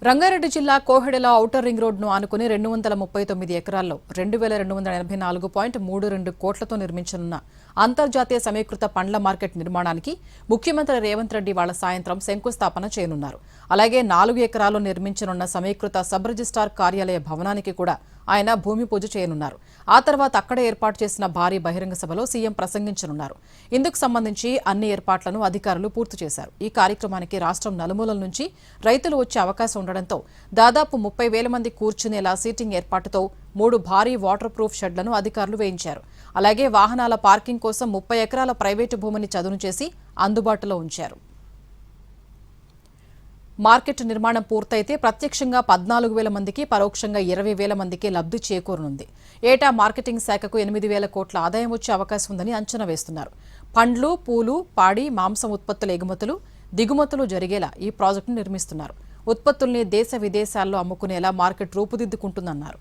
రంగారెడ్డి జిల్లా కోహెడలో outer ring రోడ్ను ఆనుకుని 239 ఎకరాల్లో 2284.32 కోట్లతో నిర్మించనున్న అంతర్జాతీయ సమీకృత పండ్ల మార్కెట్ నిర్మాణానికి ముఖ్యమంత్రి రేవంత్ రెడ్డి వాళ్ళ సాయంత్రం శంకుస్థాపన చేయనున్నారు. అలాగే 4 ఎకరాల్లో నిర్మించనున్న సమీకృత సబ్ రిజిస్ట్రార్ కార్యాలయ భవనానికి కూడా ఆయన భూమి పూజ చేయనున్నారు. ఆ తర్వాత అక్కడే ఏర్పాటు చేసిన భారీ బహిరంగ సభలో సీఎం ప్రసంగించనున్నారు. ఇందుకు సంబంధించి అన్ని ఏర్పాట్లను అధికారులు పూర్తి చేశారు. ఈ కార్యక్రమానికి రాష్ట్రం నలుమూలల నుంచి రైతులు వచ్చే అవకాశం ఉండడంతో దాదాపు 30,000 మంది కూర్చునేలా సీటింగ్ ఏర్పాటుతో 3 భారీ వాటర్ ప్రూఫ్ షెడ్లను అధికారులు వేయించారు. అలాగే వాహనాల పార్కింగ్ కోసం 30 ఎకరాల ప్రైవేటు భూమిని చదును చేసి అందుబాటులో ఉంచారు. మార్కెట్ నిర్మాణం పూర్తయితే ప్రత్యక్షంగా 14,000 మందికి, పరోక్షంగా 20,000 మందికి లబ్ధి చేకూరనుంది. ఏటా మార్కెటింగ్ శాఖకు 8,000 కోట్ల ఆదాయం వచ్చే అవకాశం ఉందని అంచనా వేస్తున్నారు. పండ్లు, పూలు, పాడి, మాంసం ఉత్పత్తుల ఎగుమతులు, దిగుమతులు జరిగేలా ఈ ప్రాజెక్టును నిర్మిస్తున్నారు. ఉత్పత్తుల్ని దేశ విదేశాల్లో అమ్ముకునేలా మార్కెట్ రూపుదిద్దుకుంటుందన్నారు.